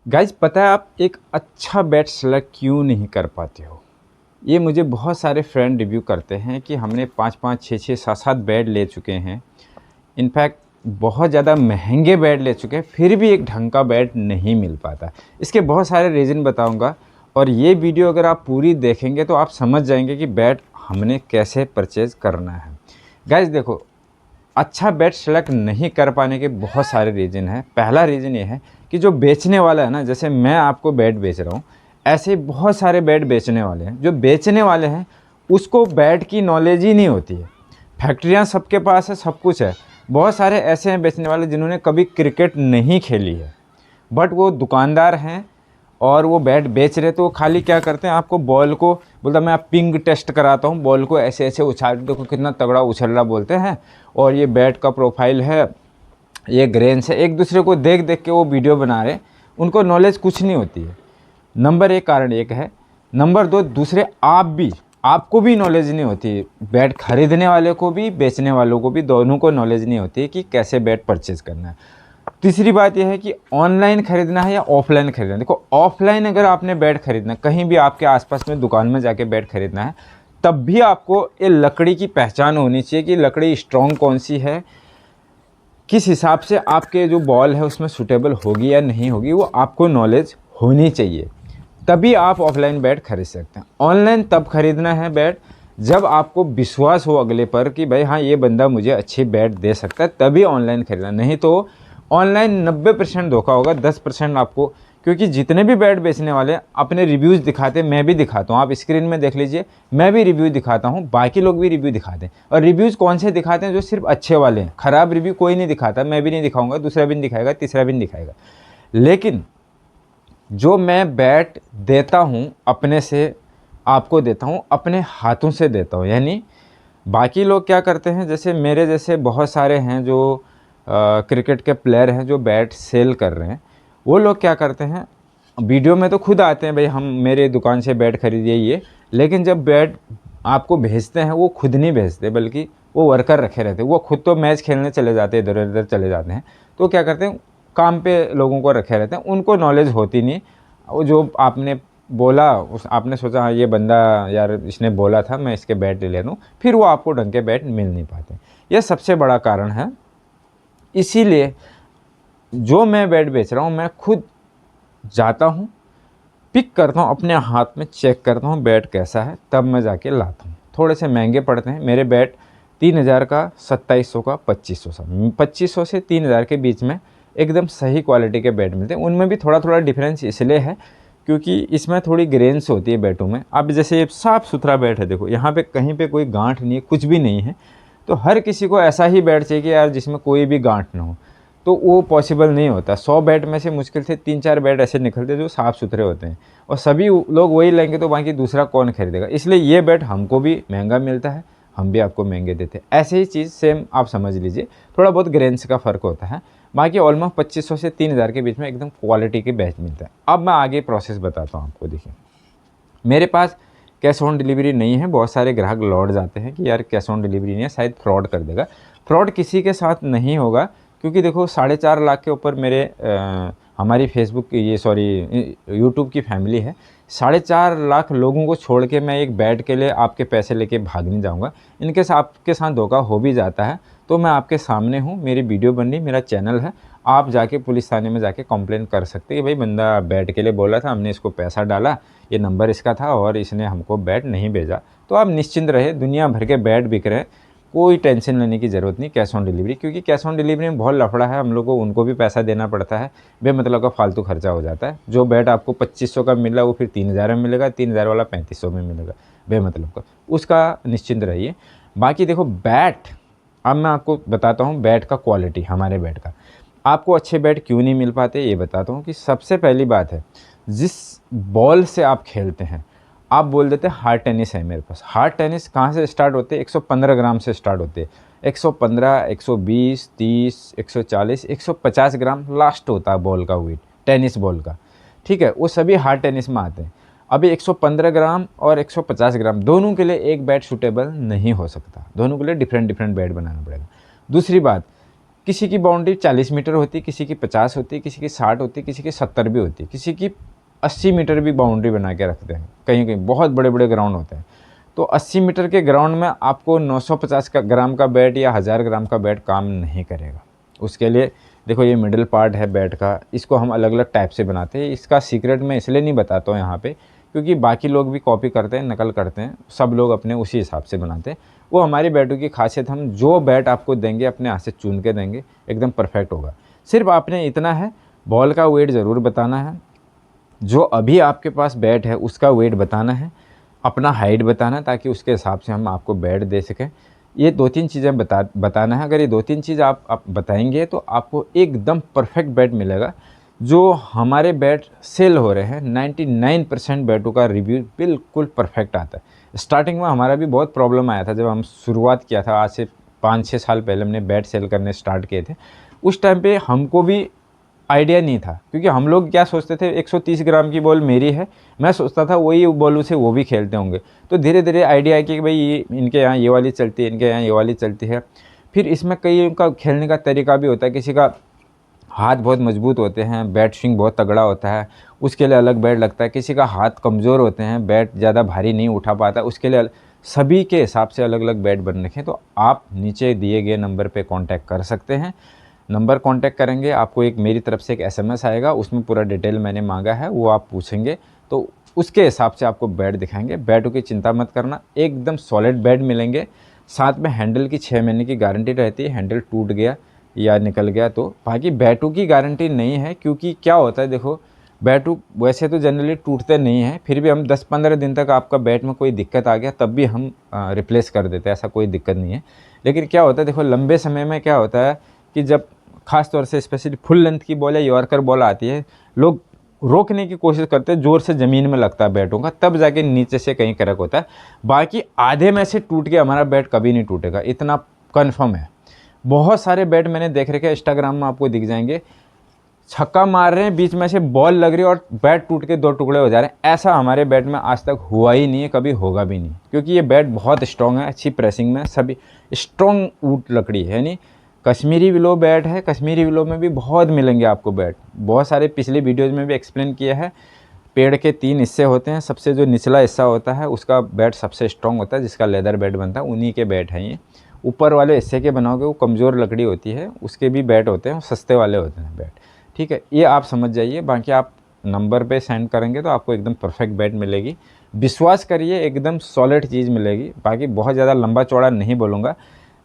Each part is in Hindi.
गाइज पता है आप एक अच्छा बैट सेलेक्ट क्यों नहीं कर पाते हो? ये मुझे बहुत सारे फ्रेंड रिव्यू करते हैं कि हमने 5-5, 6-6, 7-7 बैट ले चुके हैं। इनफैक्ट बहुत ज़्यादा महंगे बैट ले चुके हैं, फिर भी एक ढंग का बैट नहीं मिल पाता। इसके बहुत सारे रीज़न बताऊंगा और ये वीडियो अगर आप पूरी देखेंगे तो आप समझ जाएंगे कि बैट हमने कैसे परचेज़ करना है। गाइज देखो, अच्छा बैट सेलेक्ट नहीं कर पाने के बहुत सारे रीज़न हैं। पहला रीज़न ये है कि जो बेचने वाला है ना, जैसे मैं आपको बैट बेच रहा हूँ, ऐसे बहुत सारे बैट बेचने वाले हैं। जो बेचने वाले हैं उसको बैट की नॉलेज ही नहीं होती है। फैक्ट्रियाँ सबके पास है, सब कुछ है। बहुत सारे ऐसे हैं बेचने वाले जिन्होंने कभी क्रिकेट नहीं खेली है, बट वो दुकानदार हैं और वो बैट बेच रहे, तो वो खाली क्या करते हैं, आपको बॉल को बोलता मैं आप पिंग टेस्ट कराता हूँ, बॉल को ऐसे ऐसे उछाल, देखो कितना तगड़ा उछल रहा बोलते हैं, और ये बैट का प्रोफाइल है, ये ग्रेन्स है। एक दूसरे को देख देख के वो वीडियो बना रहे, उनको नॉलेज कुछ नहीं होती है। नंबर एक कारण एक है। नंबर दो, दूसरे आपको भी नॉलेज नहीं होती है। बैट खरीदने वाले को भी, बेचने वालों को भी, दोनों को नॉलेज नहीं होती है कि कैसे बैट परचेज़ करना है। तीसरी बात यह है कि ऑनलाइन खरीदना है या ऑफलाइन खरीदना है। देखो, ऑफलाइन अगर आपने बैट खरीदना, कहीं भी आपके आसपास में दुकान में जाके बैट खरीदना है, तब भी आपको ये लकड़ी की पहचान होनी चाहिए कि लकड़ी स्ट्रॉन्ग कौन सी है, किस हिसाब से आपके जो बॉल है उसमें सूटेबल होगी या नहीं होगी, वो आपको नॉलेज होनी चाहिए। तभी आप ऑफलाइन बैट खरीद सकते हैं। ऑनलाइन तब खरीदना है बैट जब आपको विश्वास हो अगले पर कि भाई हाँ, ये बंदा मुझे अच्छी बैट दे सकता है, तभी ऑनलाइन खरीदना। नहीं तो ऑनलाइन 90% धोखा होगा, 10% आपको, क्योंकि जितने भी बैट बेचने वाले अपने रिव्यूज़ दिखाते, मैं भी दिखाता हूँ, आप स्क्रीन में देख लीजिए, मैं भी रिव्यू दिखाता हूँ, बाकी लोग भी रिव्यू दिखाते हैं। और रिव्यूज़ कौन से दिखाते हैं? जो सिर्फ अच्छे वाले हैं। ख़राब रिव्यू कोई नहीं दिखाता, मैं भी नहीं दिखाऊंगा, दूसरा भी नहीं दिखाएगा, तीसरा भी नहीं दिखाएगा। लेकिन जो मैं बैट देता हूँ अपने से, आपको देता हूँ, अपने हाथों से देता हूँ। यानी बाकी लोग क्या करते हैं, जैसे मेरे जैसे बहुत सारे हैं जो क्रिकेट के प्लेयर हैं जो बैट सेल कर रहे हैं, वो लोग क्या करते हैं, वीडियो में तो खुद आते हैं भाई हम मेरे दुकान से बैट खरीदिए ये, लेकिन जब बैट आपको भेजते हैं वो खुद नहीं भेजते, बल्कि वो वर्कर रखे रहते हैं। वो खुद तो मैच खेलने चले जाते हैं, इधर उधर चले जाते हैं, तो क्या करते हैं, काम पे लोगों को रखे रहते हैं, उनको नॉलेज होती नहीं। वो जो आपने बोला, उस आपने सोचा हाँ ये बंदा यार इसने बोला था मैं इसके बैट ले लूँ, फिर वो आपको ढंग के बैट मिल नहीं पाते। यह सबसे बड़ा कारण है। इसीलिए जो मैं बैट बेच रहा हूँ, मैं खुद जाता हूँ, पिक करता हूँ, अपने हाथ में चेक करता हूँ बैट कैसा है, तब मैं जाके लाता हूँ। थोड़े से महंगे पड़ते हैं मेरे बैट, 3000 का, 2700 का, 2500 का, 2500 से 3000 के बीच में एकदम सही क्वालिटी के बैट मिलते हैं। उनमें भी थोड़ा थोड़ा डिफरेंस इसलिए है क्योंकि इसमें थोड़ी ग्रेन्स होती है बैटों में। अब जैसे ये साफ़ सुथरा बैट है, देखो यहाँ पे कहीं पे कोई गांठ नहीं है, कुछ भी नहीं है। तो हर किसी को ऐसा ही बैट चाहिए कि यार जिसमें कोई भी गांठ ना हो, तो वो पॉसिबल नहीं होता। 100 बैट में से मुश्किल से 3-4 बैट ऐसे निकलते हैं जो साफ़ सुथरे होते हैं, और सभी लोग वही लेंगे तो बाकी दूसरा कौन खरीदेगा। इसलिए ये बैट हमको भी महंगा मिलता है, हम भी आपको महंगे देते हैं। ऐसे ही चीज़ सेम आप समझ लीजिए, थोड़ा बहुत ग्रेन्स का फ़र्क होता है। बाकी ऑलमोस्ट 2500 से 3000 के बीच में एकदम क्वालिटी के बैट मिलता है। अब मैं आगे प्रोसेस बताता हूँ आपको। देखिए, मेरे पास कैश ऑन डिलीवरी नहीं है। बहुत सारे ग्राहक लौट जाते हैं कि यार कैश ऑन डिलीवरी नहीं है, शायद फ्रॉड कर देगा। फ्रॉड किसी के साथ नहीं होगा, क्योंकि देखो 4.5 लाख के ऊपर मेरे हमारी फेसबुक की, ये सॉरी यूट्यूब की फैमिली है। 4.5 लाख लोगों को छोड़ के मैं एक बैट के लिए आपके पैसे लेके भाग नहीं जाऊँगा। इनके साथ आपके साथ धोखा हो भी जाता है तो मैं आपके सामने हूँ, मेरी वीडियो बन रही, मेरा चैनल है, आप जाके पुलिस थाने में जाके कंप्लेन कर सकते हैं कि भाई बंदा बैट के लिए बोला था, हमने इसको पैसा डाला, ये नंबर इसका था और इसने हमको बैट नहीं भेजा। तो आप निश्चिंत रहे, दुनिया भर के बैट बिक रहे हैं, कोई टेंशन लेने की ज़रूरत नहीं कैश ऑन डिलीवरी, क्योंकि कैश ऑन डिलीवरी में बहुत लफड़ा है। हम लोग को उनको भी पैसा देना पड़ता है, बेमतलब का फालतू खर्चा हो जाता है। जो बैट आपको 2500 का मिला वो फिर 3000 में मिलेगा, 3000 वाला 3500 में मिलेगा बेमतलब का, उसका निश्चिंत रहिए। बाकी देखो बैट, अब मैं आपको बताता हूँ बैट का क्वालिटी, हमारे बैट का। आपको अच्छे बैट क्यों नहीं मिल पाते ये बताता हूँ। कि सबसे पहली बात है, जिस बॉल से आप खेलते हैं, आप बोल देते हैं हार्ड टेनिस है मेरे पास। हार्ड टेनिस कहाँ से स्टार्ट होते हैं? 115 ग्राम से स्टार्ट होते हैं। 115, 120, 30, 140, 150 ग्राम लास्ट होता है बॉल का वेट, टेनिस बॉल का, ठीक है। वो सभी हार्ड टेनिस में आते हैं। अभी 115 ग्राम और 150 ग्राम दोनों के लिए एक बैट सूटेबल नहीं हो सकता, दोनों के लिए डिफरेंट डिफरेंट बैट बनाना पड़ेगा। दूसरी बात, किसी की बाउंड्री 40 मीटर होती, किसी की 50 होती, किसी की 60 होती, किसी की 70 भी होती, किसी की 80 मीटर भी बाउंड्री बना के रखते हैं। कहीं कहीं बहुत बड़े बड़े ग्राउंड होते हैं। तो 80 मीटर के ग्राउंड में आपको 950 ग्राम का बैट या 1000 ग्राम का बैट काम नहीं करेगा। उसके लिए देखो, ये मिडिल पार्ट है बैट का, इसको हम अलग अलग टाइप से बनाते हैं। इसका सीक्रेट मैं इसलिए नहीं बताता हूँ यहाँ पे, क्योंकि बाकी लोग भी कॉपी करते हैं, नकल करते हैं, सब लोग अपने उसी हिसाब से बनाते हैं। वो हमारी बैटों की खासियत, हम जो बैट आपको देंगे अपने हाथ से चुन के देंगे, एकदम परफेक्ट होगा। सिर्फ आपने इतना है, बॉल का वेट ज़रूर बताना है, जो अभी आपके पास बैट है उसका वेट बताना है, अपना हाइट बताना, ताकि उसके हिसाब से हम आपको बैट दे सकें। ये 2-3 चीज़ें बताना है। अगर ये 2-3 चीज़ आप बताएंगे तो आपको एकदम परफेक्ट बैट मिलेगा। जो हमारे बैट सेल हो रहे हैं, 99% बैटों का रिव्यू बिल्कुल परफेक्ट आता है। स्टार्टिंग में हमारा भी बहुत प्रॉब्लम आया था, जब हम शुरुआत किया था, आज से 5-6 साल पहले हमने बैट सेल करने स्टार्ट किए थे। उस टाइम पे हमको भी आइडिया नहीं था, क्योंकि हम लोग क्या सोचते थे, 130 ग्राम की बॉल मेरी है, मैं सोचता था वही बॉलों से वो भी खेलते होंगे। तो धीरे धीरे आइडिया है कि भाई ये इनके यहाँ ये वाली चलती है, इनके यहाँ ये वाली चलती है। फिर इसमें कई का खेलने का तरीका भी होता है, किसी का हाथ बहुत मजबूत होते हैं, बैट स्विंग बहुत तगड़ा होता है, उसके लिए अलग बैट लगता है। किसी का हाथ कमज़ोर होते हैं, बैट ज़्यादा भारी नहीं उठा पाता, उसके लिए सभी के हिसाब से अलग अलग बैट बन रखे हैं। तो आप नीचे दिए गए नंबर पे कांटेक्ट कर सकते हैं। नंबर कांटेक्ट करेंगे, आपको एक मेरी तरफ से एक SMS आएगा, उसमें पूरा डिटेल मैंने मांगा है, वो आप पूछेंगे तो उसके हिसाब से आपको बैट दिखाएंगे। बैटों की चिंता मत करना, एकदम सॉलिड बैट मिलेंगे। साथ में हैंडल की 6 महीने की गारंटी रहती है, हैंडल टूट गया या निकल गया तो। बाकी बैटों की गारंटी नहीं है, क्योंकि क्या होता है देखो, बैटू वैसे तो जनरली टूटते नहीं हैं, फिर भी हम 10-15 दिन तक आपका बैट में कोई दिक्कत आ गया तब भी हम रिप्लेस कर देते हैं, ऐसा कोई दिक्कत नहीं है। लेकिन क्या होता है देखो, लंबे समय में क्या होता है कि जब खास तौर से स्पेशली फुल लेंथ की बॉल या यॉर्कर बॉल आती है, लोग रोकने की कोशिश करते हैं, ज़ोर से ज़मीन में लगता है बैटों का, तब जाके नीचे से कहीं क्रैक होता है। बाकी आधे में से टूट के हमारा बैट कभी नहीं टूटेगा, इतना कन्फर्म है। बहुत सारे बैट मैंने देख रखे, इंस्टाग्राम में आपको दिख जाएंगे, छक्का मार रहे हैं, बीच में से बॉल लग रही है और बैट टूट के 2 टुकड़े हो जा रहे हैं। ऐसा हमारे बैट में आज तक हुआ ही नहीं है, कभी होगा भी नहीं, क्योंकि ये बैट बहुत स्ट्रॉन्ग है, अच्छी प्रेसिंग में, सभी स्ट्रॉन्ग वुड लकड़ी है। यानी कश्मीरी विलो बैट है, कश्मीरी विलो में भी बहुत मिलेंगे आपको बैट, बहुत सारे पिछले वीडियोज़ में भी एक्सप्लेन किया है। पेड़ के 3 हिस्से होते हैं, सबसे जो निचला हिस्सा होता है उसका बैट सबसे स्ट्रॉन्ग होता है, जिसका लेदर बैट बनता है, उन्हीं के बैट हैं ये। ऊपर वाले हिस्से के बनाओगे वो कमज़ोर लकड़ी होती है, उसके भी बैट होते हैं, सस्ते वाले होते हैं बैट। ठीक है, ये आप समझ जाइए। बाकी आप नंबर पे सेंड करेंगे तो आपको एकदम परफेक्ट बैट मिलेगी, विश्वास करिए, एकदम सॉलिड चीज़ मिलेगी। बाकी बहुत ज़्यादा लंबा चौड़ा नहीं बोलूँगा।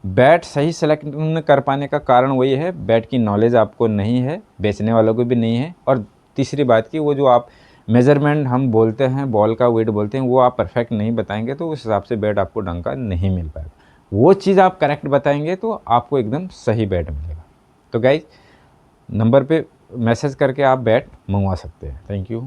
बैट सही सेलेक्ट न कर पाने का कारण वही है, बैट की नॉलेज आपको नहीं है, बेचने वालों को भी नहीं है। और तीसरी बात की, वो जो आप मेज़रमेंट हम बोलते हैं, बॉल का वेट बोलते हैं, वो आप परफेक्ट नहीं बताएंगे तो उस हिसाब से बैट आपको ढंग का नहीं मिल पाएगा। वो चीज़ आप करेक्ट बताएंगे तो आपको एकदम सही बैट मिलेगा। तो गाइस, नंबर पे मैसेज करके आप बैट मंगवा सकते हैं। Thank you.